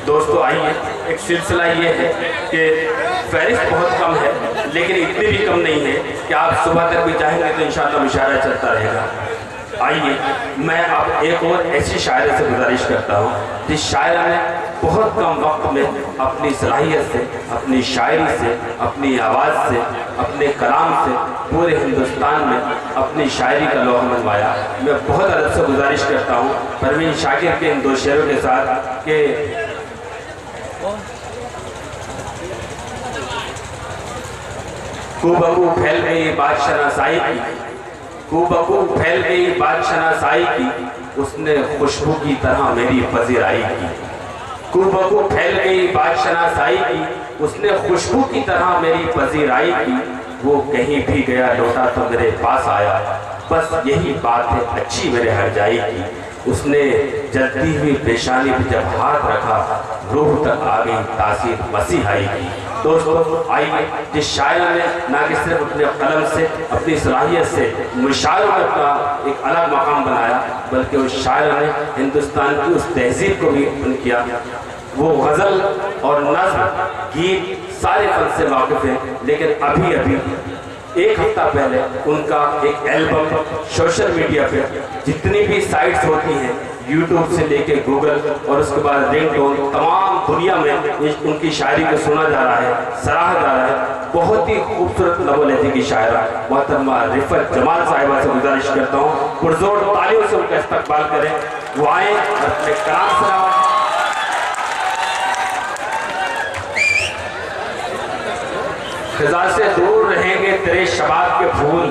दोस्तों आइए, एक सिलसिला ये है कि फहरिस्त बहुत कम है लेकिन इतनी भी कम नहीं है कि आप सुबह तक भी चाहेंगे तो इंशाअल्लाह मुशायरा चलता रहेगा। आइए, मैं अब एक और ऐसी शायरे से गुजारिश करता हूँ जिस शायरा ने बहुत कम वक्त में अपनी सलाहियत से, अपनी शायरी से, अपनी आवाज़ से, अपने कलाम से पूरे हिंदुस्तान में अपनी शायरी का लोहा मनवाया। मैं बहुत अदब से गुजारिश करता हूँ परवीन शाकिर के इन दो शेरों के साथ कि खूबकू फैल गई बादशाहनासाई की, खूबकू फैल गई बादशाहनासाई की, उसने खुशबू की तरह मेरी पजीराई की। खूबकू फैल गई बादशाहनासाई की, उसने खुशबू की तरह मेरी पजीराई की। वो कहीं भी गया लौटा तो मेरे पास आया, बस यही बात है अच्छी मेरे हर जाई की। उसने जलती हुई पेशानी पर जब हाथ रखा, रूह तक आ गई तासीर मसीहाई की। दोस्तों आइए, जिस शायरा ने ना कि सिर्फ अपने कलम से, अपनी सलाहियत से मुशायरों में अपना एक अलग मकाम बनाया, बल्कि उस शायरा ने हिंदुस्तान की उस तहजीब को भी बन किया। वो गज़ल और नज़्म, गीत सारे फन से वाकिफ हैं, लेकिन अभी अभी एक हफ्ता पहले उनका एक एल्बम सोशल मीडिया पे जितनी भी साइट्स होती हैं, यूट्यूब से लेके गूगल और उसके बाद रिंगटोन, तमाम दुनिया में उनकी शायरी को सुना जा रहा है, सराहा जा रहा है। बहुत ही खूबसूरत नवलहजी की शायरा मोहतरमा रिफत जमाल साहिबा से गुजारिश करता हूँ पुरजोर तालियों से उनका इस्तकबाल करें। वो आए और अपने कलाम सुनाएं। खिजा से दूर रहेंगे तेरे शबाब के फूल,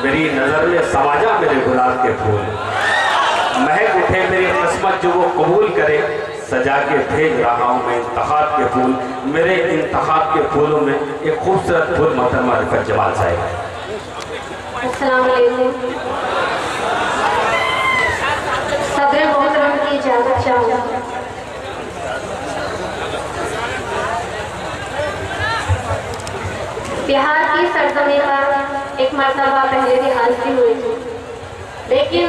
मेरी नजर में समा जा मेरे गुलाब के फूल। महक उठे मेरी किस्मत जो वो कबूल करे, सजा के भेज रहा हूँ मैं इंतखाब के फूल। मेरे इंतखाब के फूलों में एक खूबसूरत फूल मोहतरमा रिफत जमाल साहिब। अस्सलाम वालेकुम। सदर मोहतरम की इजाजत चाहूँगा। बिहार की सरजमीं पर एक मरतबा पहले भी हाजिरी हुई थी, लेकिन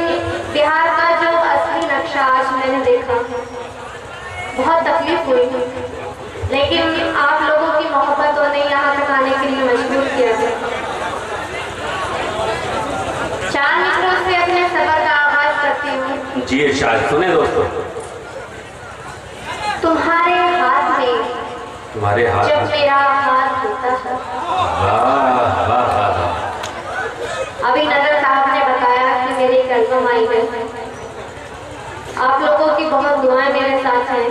बिहार का जो असली नक्शा आज मैंने देखा, बहुत तकलीफ हुई, लेकिन आप लोगों की मोहब्बतों ने यहाँ तक आने के लिए मजबूर किया है। 4 मित्रों से अपने सफर का आगाज करती हूँ। जी इरशाद सुने दोस्तों। तुम्हारे हाथ में, तुम्हारे हाथ जब मेरा हाथ होता है। अभी नजर साहब ने बताया कि मेरी एक एल्बम आई है। आप लोगों की बहुत दुआएं मेरे साथ हैं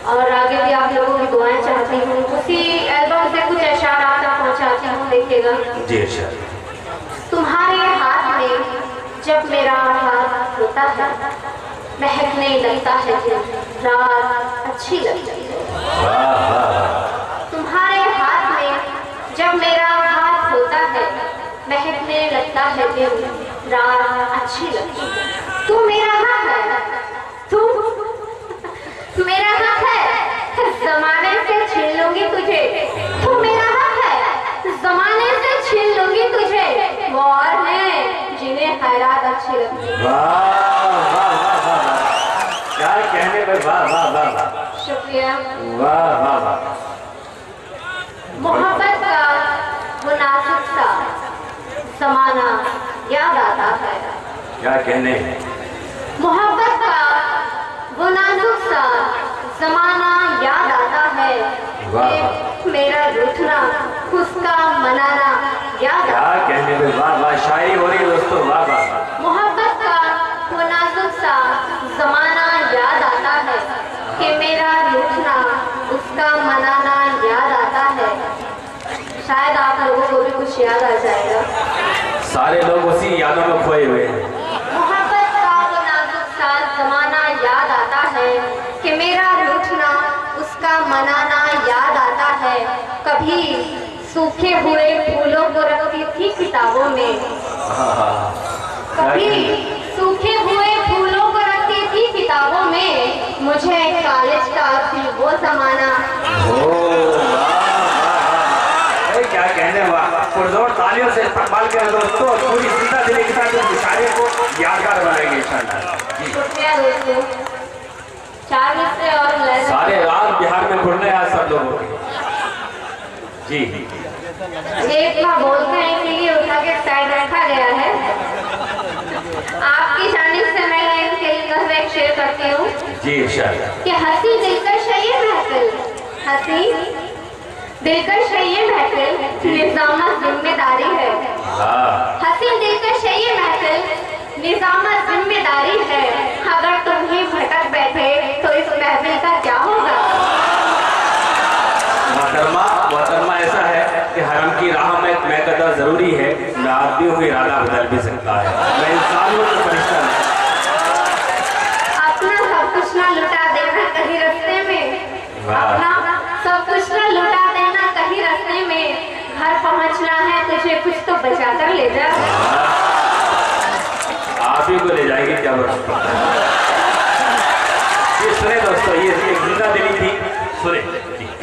और आगे भी आप लोगों की दुआएं चाहती हूँ। उसी एल्बम से कुछ अशार आप तक पहुँचाती हूँ, देखिएगा। जी इरशाद। तुम्हारे हाथ में जब मेरा हाथ होता है, महकने लगता है दिन, रात अच्छी लगती है। तुम्हारे हाथ में जब मेरा हाथ होता है, महकने लगता है दिन, रात अच्छी लगती है। तू मेरा हाथ है, तू मेरा हाथ है, जमाने से छीन लूंगी तुझे। तू मेरा हाथ है, जमाने से छीन लूंगी तुझे। वो और है जिन्हें खैरात अच्छी लगती है। क्या कहने में, वाह वाह वाह। शुक्रिया। वाह वाह वाह। मोहब्बत का वो नाजुक सा ज़माना याद आता है। क्या कहने। मोहब्बत का वो नाजुक सा ज़माना याद आता है कि मेरा रूठना, उसका मनाना याद आता है। क्या कहने में, वाह वाह। शायरी हो रही है दोस्तों, वाह वाह। मोहब्बत का वो नाजुक सा ज़माना याद आता है कि मेरा रूठना, उसका मनाना याद आता है। शायद आप लोगों को भी कुछ याद आ जाएगा। सारे लोग उसी यादों में खोए हुए हैं। मोहब्बत का वो नाजुक सा ज़माना याद आता है कि मेरा रूठना, उसका मनाना याद आता है। कभी सूखे हुए फूलों को रखती थी किताबों में, कभी सूखे हुए फूलों को रखती थी किताबों में। मुझे कॉलेज का थी वो ज़माना। क्या कहने, वाह। पुरजोर तालियों से इस्तकबाल करें दोस्तों। पूरी जिंदा दिली के साथ इस मुशायरे को यादगार बनाएंगे इंशाअल्लाह। शुक्रिया दोस्तों। 4 मित्र और जी एक बार बोलते हैं इसीलिए उठा के साइड रखा गया है। आपकी जानिब से मैं इनके लिए एक शेयर करती हूँ जी इरशाद। कि हंसी दिलकश है ये महफिल, हंसी दिलकश है ये महफिल, निजामत जिम्मेदारी है। हंसी दिलकश है ये महफिल, निजामत जिम्मेदारी है। अगर तुम ही भटक बैठे तो इस महफिल का क्या होगा। मोहतरमा ऐसा है कि हरम की राह में कदर जरूरी है, मैं आदमी हूँ इरादा बदल भी सकता है, मैं इंसान हूँ तो फरिश्ता नहीं। अपना सब कुछ ना लुटा देना कहीं रास्ते में, अपना सब कुछ ना लुटा देना कहीं रास्ते में, घर पहुंचना है तुझे कुछ तो बचा कर ले जा। आप ही को ले जाएगी क्या बता। ये सुने दोस्तों, ये एक जिंदा दिली थी, सुने।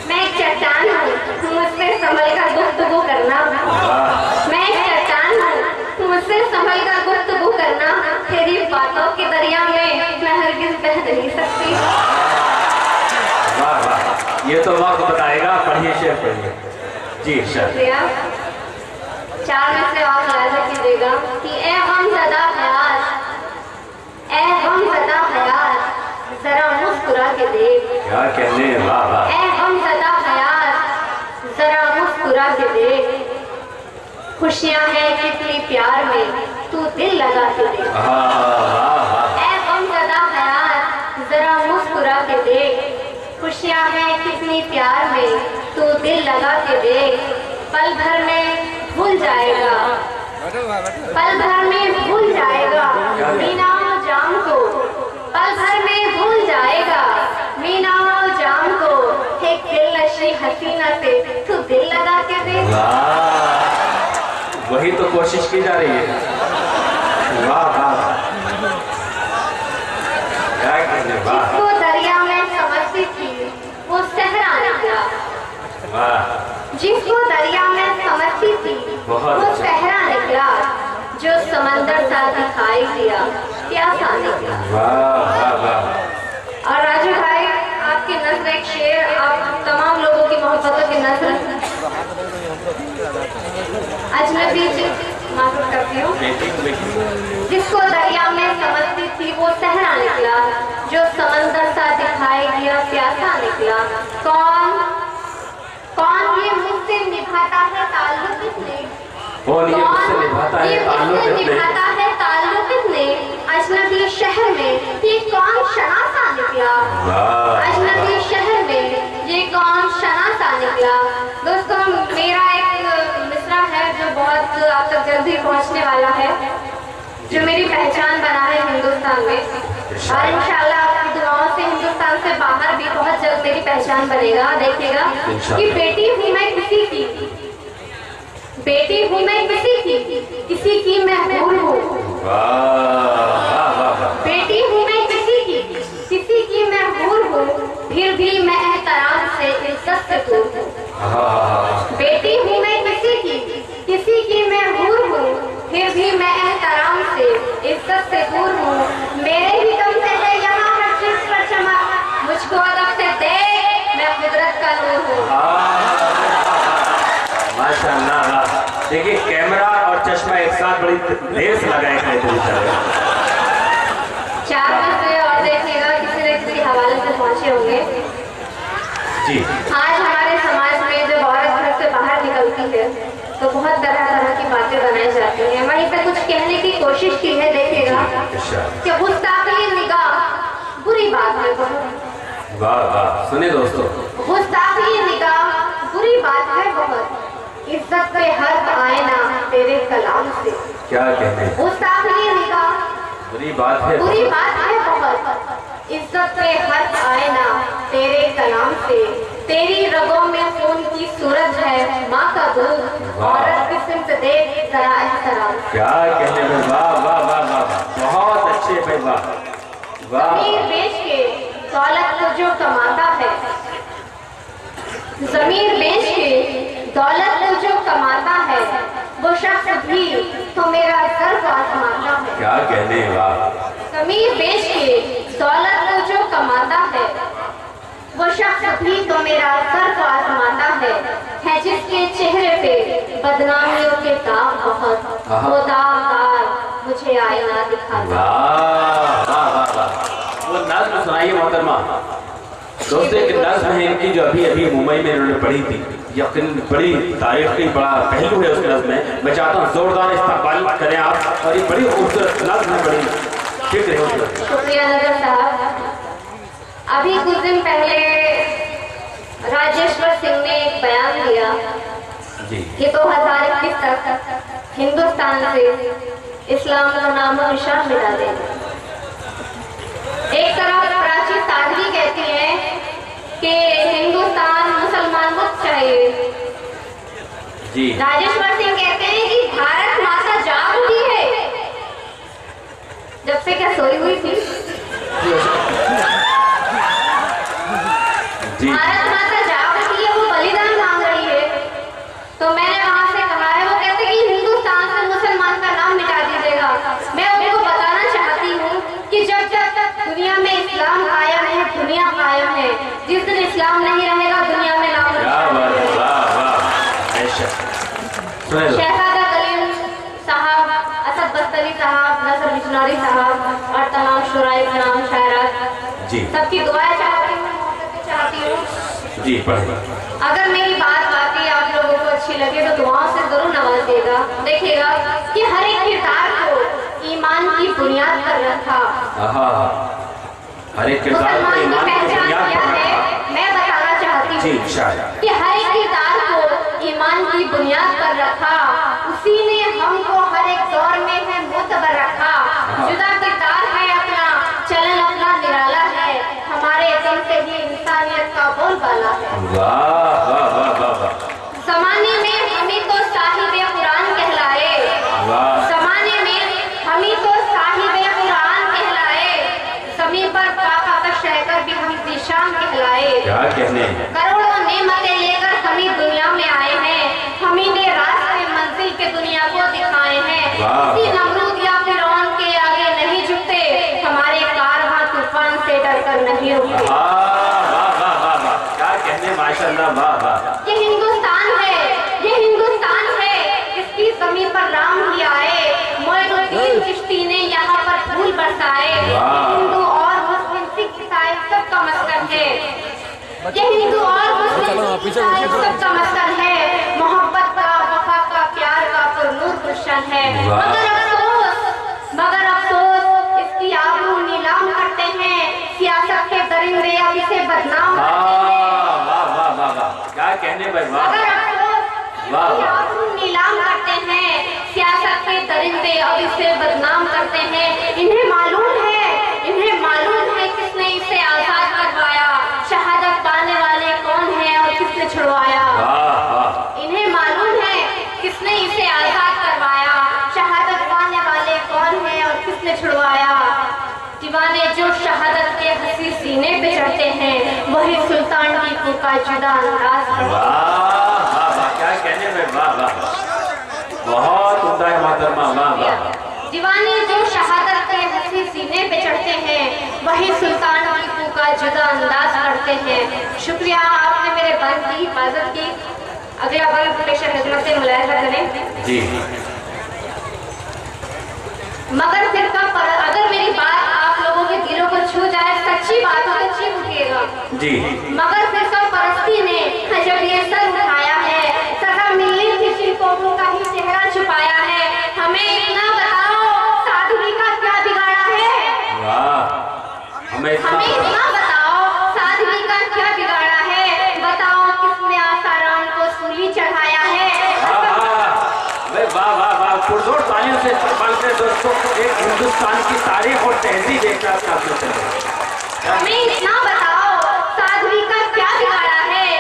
मैं एक चट्टान हूँ, मुझसे संभल कर गुफ्तगू करना। मैं एक चट्टान हूँ, मुझसे संभल कर गुफ्तगू करना। तेरी बातों के दरिया में मैं हरगिज़ बह नहीं सकती। वाह वाह, ये तो वक्त बताएगा। पढ़िए शेर पढ़िए जी शुक्रिया। 4 में से और मुलाज़ा कीजिएगा कि ए गमज़दा हयात, ए गमज़दा हयात, जरा मुस्कुरा के देख। क्या कहने, वाह वाह। ए गमज़दा हयात, जरा मुस्कुरा के देख। खुशियां हैं कितनी प्यार में, तू दिल लगा के देख। ए गमज़दा हयात, जरा मुस्कुरा के देख। खुशियां हैं कितनी प्यार में, तू दिल लगा के देख। पल भर में भूल जाएगा, पल भर में भूल जाएगा मीना और जाम को। पल भर में भूल जाएगा मीना और जाम को। एक दिल नशी हसीना से तू दिल लगा के देख। वही तो कोशिश की जा रही है। वाह वाह, क्या कहने, वाह। जिसको दरिया में समझती थी वो सहरा निकला। वाह। जिसको दरिया में समझती थी वो सहरा निकला। जो समंदर सा दिखाई दिया प्यासा निकला। वाह वाह वाह। और राजू भाई, आपकी नज़र एक शेर आप तमाम लोगों की मोहब्बतों की नज़र अजनबी माफूज करती हूँ। जिसको दरिया में समझती थी वो सहरा निकला। जो समंदर सा दिखाई दिया प्यासा निकला। कौन कौन ये मुझसे निभाता है ताल्लुक किसने, कौन ये मुझसे निभाता है ताल्लुक किसने, निभाता है ताल्लुक किसने। अजनबी शहर में ये कौन शनासा निकला। अजनबी शहर में ये कौन शनासा निकला। दोस्तों, मेरा एक मिसरा है जो बहुत आप तक जल्दी पहुंचने वाला है, जो मेरी पहचान बना है हिंदुस्तान में। और इंशाल्लाह आपकी दुआओं से हिंदुस्तान से बाहर भी बहुत जल्द मेरी पहचान बनेगा। देखिएगा कि बेटी हूँ मैं किसी की, बेटी हूँ मैं किसी की मैं हूर हूँ। बेटी हूँ मैं किसी की मैं हूर हूँ, फिर भी मैं एहतराम से इज्जत से दूर हूँ। बेटी हूँ मैं किसी की मैं हूर हूँ, फिर भी मैं एहतराम से इज्जत से दूर हूँ। मेरे ही दम से है यहाँ हर चीज पर चमक, मुझको अदब से देख मैं कुदरत का नूर हूँ। माशाअल्लाह। देखिए, कैमरा और चश्मा एक साथ बड़ी देर से लगाए गए थे। 4 बजे और देखिएगा किसी न किसी हवाले से पहुंचे होंगे जी। आज हमारे समाज में जब औरत घर से बाहर निकलती है तो बहुत तरह तरह की बातें बनाई जाती हैं। वहीं पे कुछ कहने की कोशिश की है। देखिएगा कि गुस्ताखी निगाह बुरी बात है बहुत। वाह वाह, सुने दोस्तों। गुस्ताखी निगाह बुरी बात है बहुत, इज्जत पे हर आए ना तेरे कलाम से। क्या कहते हैं, गुस्ताखी निगाह बुरी बात है बहुत, इज्जत पे हर आए ना तेरे कलाम से। तेरी रगों में खून की सूरज है, माँ का दूध औरत की सिमत देख जरा एहतराम। क्या कहने में, वाह वाह वाह वाह, बहुत अच्छे भाई, वाह वाह। जमीन बेच के दौलत को जो कमाता है, जमीन बेच के दौलत को जो कमाता है, वो शख्स भी तो मेरा सर आजमाता है। क्या कहने, वाह। जमीन बेच के दौलत को जो कमाता है, वो शख्स भी तो मेरा सर को आजमाता है। है जिसके चेहरे पे बदनामियों के दाग बहुत, वो दागदार मुझे आईना दिखा दे। वाह वाह वाह वाह, वो नज़्म सुनाइए मोहतरमा। दोस्तों एक नज़्म है इनकी जो अभी अभी मुंबई में इन्होंने पढ़ी थी, यकीन बड़ी तारीखी बड़ा पहलू है उस नज़्म में। मैं चाहता हूँ जोरदार इस्तकबाल करें आप, और ये बड़ी खूबसूरत नज़्म है, बड़ी ठीक है। शुक्रिया नजर साहब। अभी कुछ दिन पहले राजेश्वर सिंह ने एक बयान दिया कि 2021 तक हिंदुस्तान से इस्लाम का नामो निशान मिटा देगा। एक तरफ प्राची साधवी कहती है कि हिंदुस्तान मुसलमान मुक्त चाहिए, राजेश्वर सिंह कहते हैं कि भारत माता जाग उठी है। जब से क्या सोई हुई थी? भारत माता जाग उठी है, वो बलिदान मांग रही है। तो मैंने वहां से कहा है, वो कहते हैं कि हिंदुस्तान से मुसलमान का नाम मिटा दीजिएगा। मैं उनको बताना चाहती हूँ कि जब तक दुनिया में इस्लाम कायम है, दुनिया कायम है। जिस दिन इस्लाम नहीं रहेगा, दुनिया में नाम शहजादा कलीम साहब, असद बस्तरी साहब, नसर बिजनौरी साहब और तमाम शुराए नाम शायरात सबकी दुआएं चाहती हूँ जी। अगर मेरी बात वाकई आप लोगों को अच्छी लगे तो दुआओं से जरूर नवाजिएगा। देखिएगा कि हर एक किरदार को ईमान की बुनियाद पर रखा, हर एक किरदार को ईमान की बुनियाद पर रखा। मैं बताना चाहती हूँ कि हर एक किरदार को ईमान की बुनियाद पर रखा, उसी ने हमको हर एक दौर में है मोतबर रखा। जुदा किरदार है अपना, चलन अपना निराला है, हमारे दिल से ही इंसानियत का बोलबाला है। वाह वाह वाह वाह। ज़माने में हम ही तो साहिबे कुरान कहलाए, ज़माने में हम ही तो साहिबे कुरान कहलाए, ज़मीन पर पाका का शहकर भी हम दिशान कहलाए। क्या कहने? करोड़ों नेमतें लेकर हम ही दुनिया में आए हैं, हम ही ने रास्ते मंजिल के दुनिया को दिखाए हैं। किसी नमरूद या फिरौन के आगे नहीं झुकते, हमारे कारवां तूफान से डरकर नहीं रुकते। क्या कहने, माशाअल्लाह, वाह वाह। ये हिंदुस्तान है, ये हिंदुस्तान है, इसकी जमीन पर राम भी आए, मोइनुद्दीन चिश्ती ने यहाँ पर फूल बरसाए। हिंदू और मुस्लिम सिख ईसाई सबका मस्कन है, ये हिंदू और मुस्लिम ईसाई सबका मस्कन है। मोहब्बत का, वफा का, प्यार का पुरनूर गुलशन है। मगर अफसोस इसकी आबरू नीलाम करते हैं सियासत के दरिंदे, अब इसे बदनाम करते हैं। क्या कहने भाई, मगर अफसोस आबरू नीलाम करते हैं सियासत के दरिंदे, अब इसे बदनाम करते हैं। इन्हें मालूम है किसने इसे आजाद करवाया, शहादत पाने वाले कौन है और किसने छुड़वाया। इन्हें मालूम है किसने इसे आजाद करवाया, शहादत पाने वाले कौन है और किसने छुड़वाया। दीवाने जो शहादत के हंसी सीने पे चढ़ते हैं, वही सुल्तान टीपू का जुदा अंदाज है। क्या कहने में, वाह वाह, बहुत उम्दा है मोहतरमा, वाह वाह। दीवाने जो शहादत के हंसी सीने पे चढ़ते हैं, वही सुल्तान टीपू का जुदा अंदाज करते हैं। शुक्रिया, आपने मेरे बंद की हिफाजत की। अगला बंद पेशा खिदमत से मुलाहिजा करें जी। मगर फिर अगर मेरी बात आप लोगों के दिलों को छू जाए, सच्ची बात हो तो चीख उठिएगा जी। मगर फिर परस्ती ने जब ये सर उठाया है, सजा मिलने की शिल्पों का ही चेहरा छुपाया है। हमें इतना बताओ, साध्वी का क्या बिगाड़ा है? हमें इतना बताओ, साध्वी का क्या बिगाड़ा है? बताओ किसने आसाराम को सूली चढ़ाया है? वाह वाह वाह, पुरजोर तालियों से दोस्तों, एक हिंदुस्तान की तारीख और तहजीब एक साथ। हमें इतना बताओ, साध्वी का क्या बिगाड़ा है?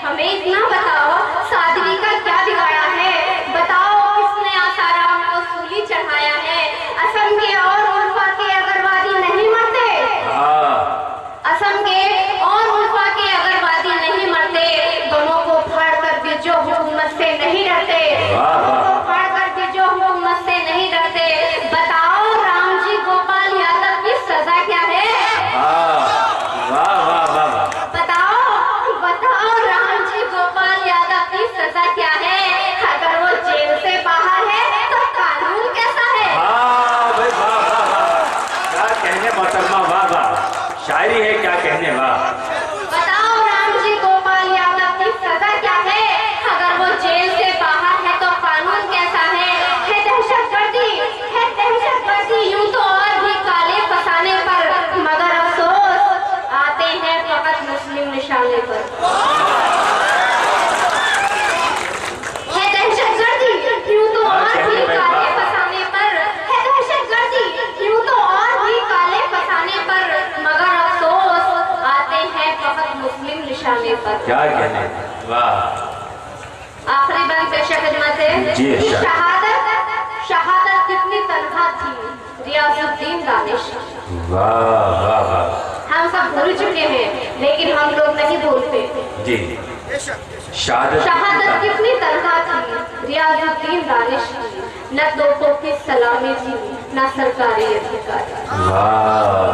हमें इतना बताओ, साध्वी का क्या बिगाड़ा है? बताओ किसने आसाराम को सूली चढ़ाया है? असम के और उल्फा के अगरवादी नहीं मरते, असम के और उल्फा के अगरवादी नहीं मरते, बमों को फाड़ कर भी जो हुकूमत से नहीं डरते, फाड़ कर भी जो हुकूमत से नहीं डरते। बताओ राम जी गोपाल यादव की सजा क्या है? मुस्लिम निशाने पर। है दहशतगर्दी क्यों तो और भी काले फसाने पर, है दहशतगर्दी क्यों तो और भी काले फसाने पर, मगर अफसोस आते हैं फकत मुस्लिम निशाने पर। क्या कहने, वाह। आखिरी बात पेश खिदमत है। शहादत कितनी तनहा थी रियाजुद्दीन दानिश। वाह वाह वाह। हम सब भूल चुके हैं लेकिन हम लोग नहीं भूलते जी। शहादत कितनी तनहा थी रियाजुद्दीन दानिश की, न तोपों की सलामी थी न सरकारी अधिकारी। वाह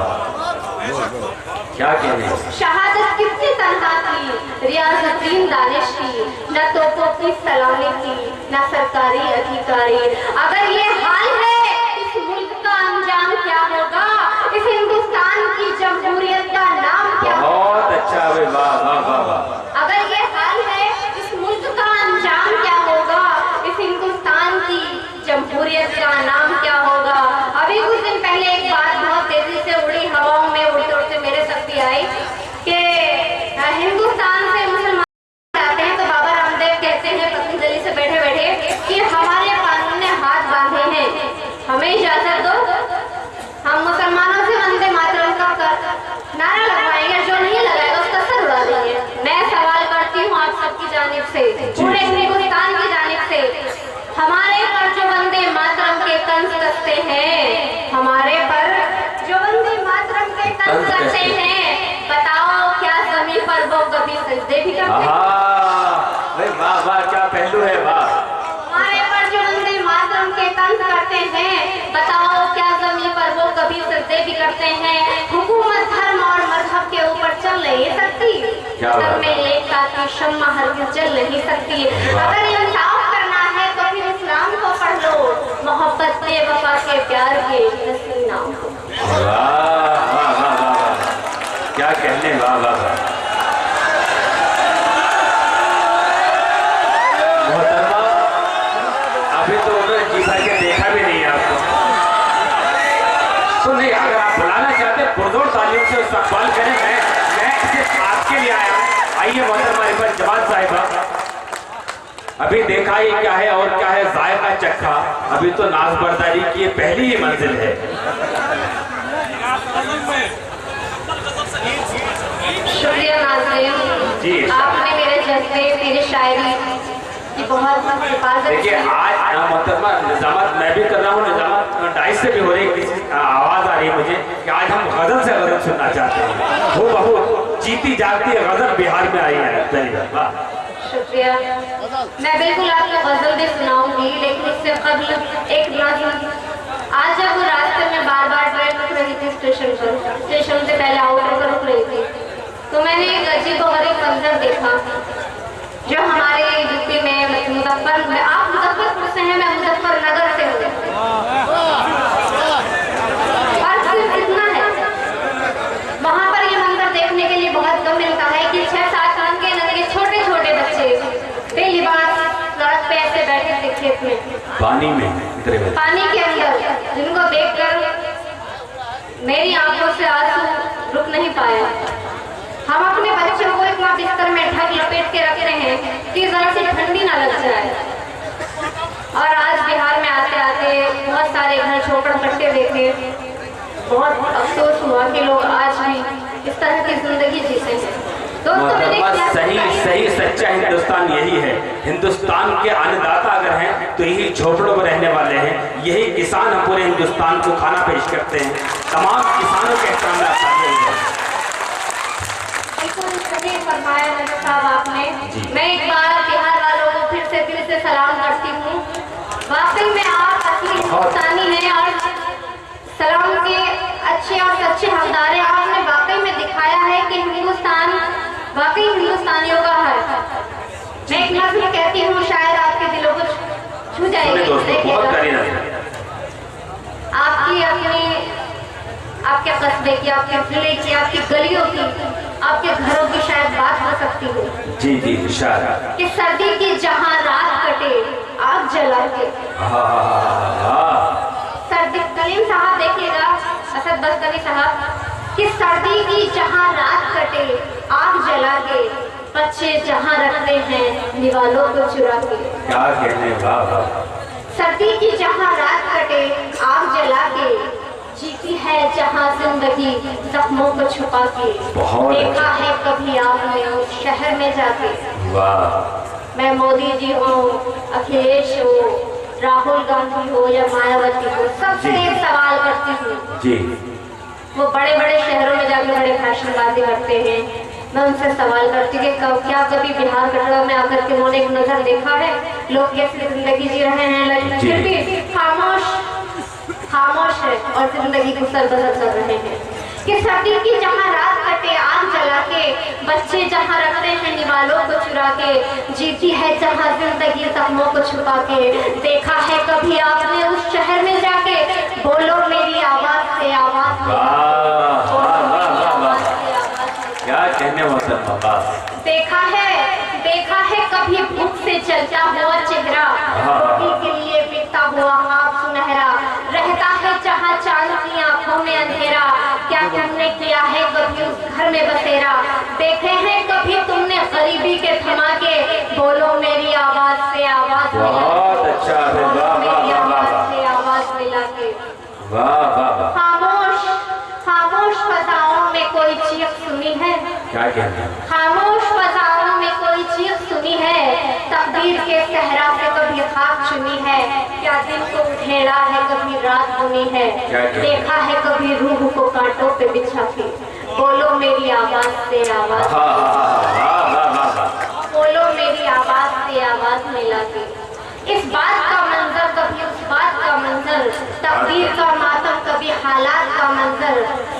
क्या कहने। शहादत कितनी तनहा थी रियाजुद्दीन दानिश की, न तोपों की सलामी थी न सरकारी अधिकारी। अगर ये हाल है इस मुल्क का अंजाम क्या होगा, इस हिंदुस्तान की जमहूरियत का नाम क्या होगा। बहुत अच्छा, वाह वाह वाह वाह। अगर ये हाल है इस मुल्क का अंजाम क्या होगा, इस हिंदुस्तान की जमहूरियत का नाम क्या होगा। अभी कुछ दिन पहले एक बात बहुत तेजी से उड़ी हवाओं में उड़ते उड़ते मेरे तक भी आई कि हिंदुस्तान से मुसलमान आते हैं तो बाबा रामदेव कहते हैं पतंजलि से बैठे बैठे कि हमारे कानून ने हाथ बांधे हैं, हमें इजाजत दो, हम मुसलमानों से वंदे मातरम का नारा लगवाएंगे, जो नहीं लगाएगा उसका सर उड़ा देंगे। मैं सवाल करती हूँ आप सबकी जानिब से, पूरे हिंदुस्तान की जानिब से, हमारे पर जो वंदे मातरम के तंज कसते हैं, हमारे पर जो वंदे मातरम के तंज कसते हैं, बताओ क्या जमीन पर वो कभी सजदे भी करते हैं। वाह वाह क्या पहलू है, वाह। हमारे पर जो वंदे मातरम के तंज करते हैं, बताओ क्या जमीन पर वो कभी सजदे भी करते हैं। हुकूमत धर्म और मजहब के ऊपर चल नहीं सकती, सब में एकता की शम्मा हरगिज़ जल नहीं सकती। अगर इंसाफ करना है तो फिर इस्लाम को पढ़ लो, मोहब्बत के वफा के प्यार के नस्ली नाम को। वाह वाह वाह वाह, क्या कहने, वाह वाह वाह। मोहतरमा अभी तो उन्होंने जी भर के देखा भी नहीं है आपको, तो नहीं, अगर आप बुलाना चाहते पुरजोर तालियों से इस्तकबाल करें। मैं सिर्फ आपके लिए आया हूँ। आइए मोहतरमा रिफत जमात साहिबा, अभी देखा ही क्या है और क्या है जायका चखा, अभी तो नाज बर्दारी की ये पहली ही मंजिल है। शुक्रिया नाज़रीन जी, आपने मेरे जज्बे मेरी शायरी की बहुत हिफाजत। देखिए आज मोहतरमा निजामत मैं भी कर रहा हूँ, निजामत डाइस से भी हो रही, किसी आवाज आ रही है मुझे कि आज हम गजल से गजल सुनना चाहते हैं। वो बहुत जीती जागती गजल बिहार में आई है। शुक्रिया, मैं बिल्कुल आपको गजल भी सुनाऊंगी, लेकिन उससे कबल एक नज़्म। आज जब वो रास्ते में बार बार ट्रेन रुक रही थी स्टेशन से पहले आउटर पर रुक रही थी, तो मैंने एक अजीबोगरीब मंजर देखा जो हमारे यूपी में मुजफ्फरपुर, आप मुजफ्फरपुर से हैं, मैं मुजफ्फरनगर से हूँ, और सिर्फ इतना है, वहाँ पर ये मंजर देखने के लिए बहुत कम मिलता है कि 6-7 नन्हे छोटे छोटे बच्चे बेलिबास सड़क पे ऐसे बैठे थे खेत में, पानी के अंदर, जिनको देखकर मेरी आंखों से आंसू रुक नहीं पाया। हम अपने बच्चों को इतना बिस्तर में ढक लपेट के रखते हैं कि जरा सी ठंडी ना लग जाए। और आज बिहार में आते आते बहुत सारे घर झोपड़पट्टी देखे, बहुत अफसोस हुआ कि लोग आज भी इस तरह की जिंदगी जीते हैं। सही सही सच्चा हिंदुस्तान यही है। हिंदुस्तान के अन्नदाता अगर हैं तो यही झोपड़ों में रहने वाले हैं, यही किसान हम पूरे हिंदुस्तान को खाना पेश करते हैं। तमाम किसानों के एहतराम में फरमाया साहब आपने। मैं एक बार बिहार वालों को फिर से दिल से सलाम करती हूँ। वाकई में आप असली हिंदुस्तानी हैं और सलाम के अच्छे और सच्चे हकदार हैं। आपने वाकई में दिखाया है कि हिंदुस्तान वाकई हिंदुस्तानियों का है। मैं एक नज़्म कहती हूँ, शायद आपके दिलों को छू जाएगी। आपके कस्बे की, आपके जिले की, आपकी गलियों की, आपके घरों की शायद बात हो सकती हो। जी जी इशारा कि सर्दी की जहाँ रात कटे आग जला के। सर्दी, कलीम साहब देखिएगा, असद बस्तरी साहब, कि सर्दी की जहाँ रात कटे आग जला बच्चे जहाँ रखते हैं निवालों को चुरा के। क्या कहने, वाह वाह। सर्दी की जहाँ रात कटे आग जला के, जीती है जहाँ जिंदगी जख्मों को छुपा के। बहुत देखा है कभी आपने उस शहर में जाके। वाह। मैं मोदी जी हो, अखिलेश हो, राहुल गांधी हो या मायावती हो, सबसे एक सवाल करती हूँ जी। वो बड़े बड़े शहरों में जाकर बड़े भाषणबाजी करते हैं। मैं उनसे सवाल करती हूँ कि क्या कभी बिहार कटरा में आकर के उन्होंने एक नजर देखा है लोग कैसी जिंदगी जी रहे हैं, लेकिन फिर भी खामोश है और जिंदगी को सरबसर कर रहे हैं। कि सर्दी की जहाँ रात कटे आग जला के, बच्चे जहाँ रखते हैं निवालों को चुरा के, जीती है जहाँ जिंदगी जख्मों को छुपा के। देखा है कभी आपने उस शहर में जाके, बोलो मेरी आवाज से आवाज। क्या कहने मोहतरमा। देखा है कभी भूख से चलता हुआ चेहरा, रोटी के लिए बिकता हुआ हाथ सुनहरा, रहता है जहाँ चांद की आंखों में अंधेरा। क्या तुमने किया है कभी उस घर में बसेरा, देखे हैं कभी तुमने गरीबी के धमाके, बोलो मेरी आवाज से आवाज। बहुत अच्छा है, वाह वाह वाह से आवाज मिला के। वाह वाह। खामोश फजाओं में कोई चीख सुनी है। क्या कहना। खामोश फजाओं में कोई चीख सुनी है, तकदीर के सहरा से कभी खाक चुनी है। क्या दिन को उधेड़ा है कभी रात बुनी है, देखा है कभी रूह को कांटों पे बिछा के, बोलो मेरी आवाज से आवाज। बोलो मेरी आवाज से आवाज मिला के। इस बात का मंजर कभी उस बात का मंजर, तकदीर का मातम कभी हालात का मंजर,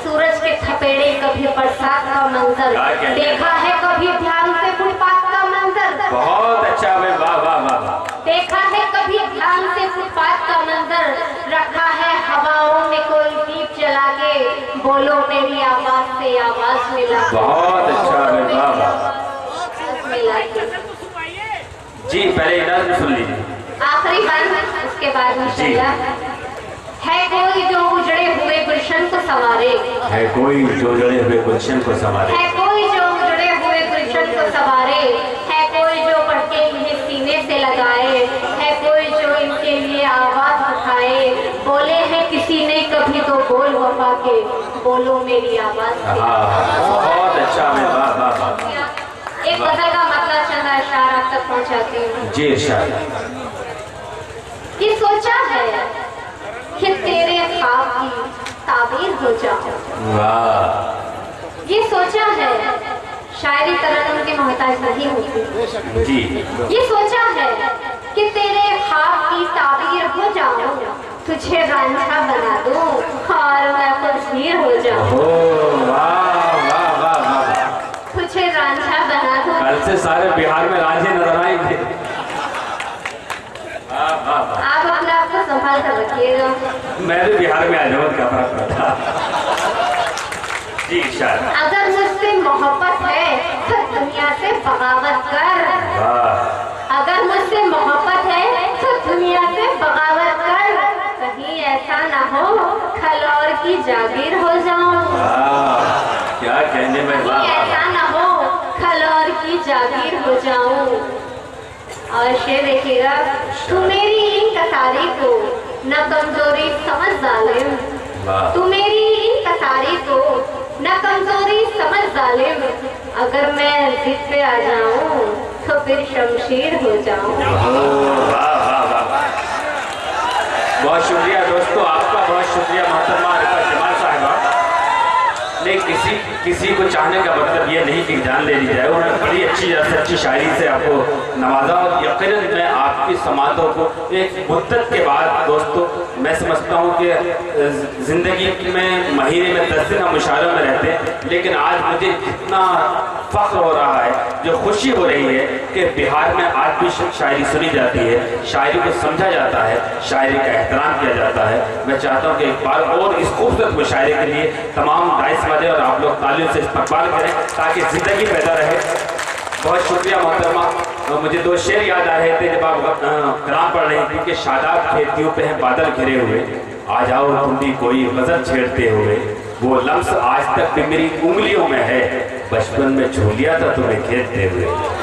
सूरज के थपेड़े कभी बरसात का मंजर, देखा है कभी ध्यान से फुटपाथ का मंजर। बहुत अच्छा है, वाह वाह वाह। देखा है कभी ध्यान से फुटपाथ का मंजर, रखा है हवाओं में कोई दीप जला के, बोलो मेरी आवाज से आवाज मिला। बहुत अच्छा है, वाह वाह। जी पहले नज़्म सुन लीजिए, आखिरी बंद, उसके बाद इंशाअल्लाह। है कोई जो उजड़े हुए गुलशन को संवारे, है कोई जो उजड़े हुए गुलशन को संवारे, है कोई जो उजड़े हुए गुलशन को संवारे, है कोई जो पढ़ के इन्हें सीने से लगाए, है कोई जो इनके लिए आवाज उठाए, बोले हैं किसी ने कभी तो बोल वफा के, बोलो मेरी आवाज। बहुत अच्छा है, वाह वाह वाह। एक गजल का मतलब चंद अशआर आप तक पहुंचाती हूँ। जी इरशाद। कि सोचा है कि तेरे ख्वाब की ताबीर हो जाऊं, वाह। ये सोचा है, शायरी तरन्नुम की मोहताज नहीं होती जी। ये सोचा है कि तेरे ख्वाब की ताबीर हो जाऊं, तुझे रांझा बना दूं और मैं तस्वीर हो जाऊं। तुझे रांझा बना दूं। कल से सारे बिहार में रांझे नजर आएंगे। आप अपने आप को संभाल कर रखिएगा। मैं भी बिहार में आ जाऊँ, क्या फर्क पड़ता। जी शायद। अगर मुझसे मोहब्बत है तो दुनिया से बगावत कर। अगर मुझसे मोहब्बत है तो दुनिया से बगावत कर, कहीं ऐसा ना हो खलौर की जागीर हो जाऊं। क्या कहने में, ऐसा ना हो खलौर की जागीर हो जाऊं। और शेर देखिएगा, तू मेरी इंतसारी को न कमजोरी समझ जालिम, तू मेरी इंतसारी को न कमजोरी समझ जालिम, अगर मैं जिद पे आ जाऊं तो फिर शमशीर हो जाऊं। बहुत शुक्रिया दोस्तों, आपका बहुत शुक्रिया मोहतरमा रिफत जमाल साहिबा। नहीं किसी को चाहने का मतलब ये नहीं कि जान ले ली जाए। उन्होंने बड़ी अच्छी शायरी से आपको नवाजा और यकीनन मैं आपकी समातों को एक मुद्दत के बाद दोस्तों मैं समझता हूँ कि ज़िंदगी में महीने में 10 दिन हम मुशायरों में रहते हैं, लेकिन आज मुझे इतना फ़ख्र हो रहा है, जो खुशी हो रही है कि बिहार में आज भी शायरी सुनी जाती है, शायरी को समझा जाता है, शायरी का एहतराम किया जाता है। मैं चाहता हूँ कि एक बार और इस खूबसूरत मुशायरे के लिए तमाम दाइस वाले और आप लोग तालियों से इस्तकबाल करें ताकि ज़िंदगी पैदा रहे। बहुत शुक्रिया मोहतरमा। मुझे 2 शेर याद आ रहे थे जब आप कलाम पढ़ रही थी कि शादाब खेतियों पे हैं बादल घिरे हुए, आ जाओ तुम भी कोई गज़ल छेड़ते हुए, वो लफ्ज़ आज तक भी मेरी उंगलियों में है, बचपन में छू लिया था तुम्हें खेलते हुए।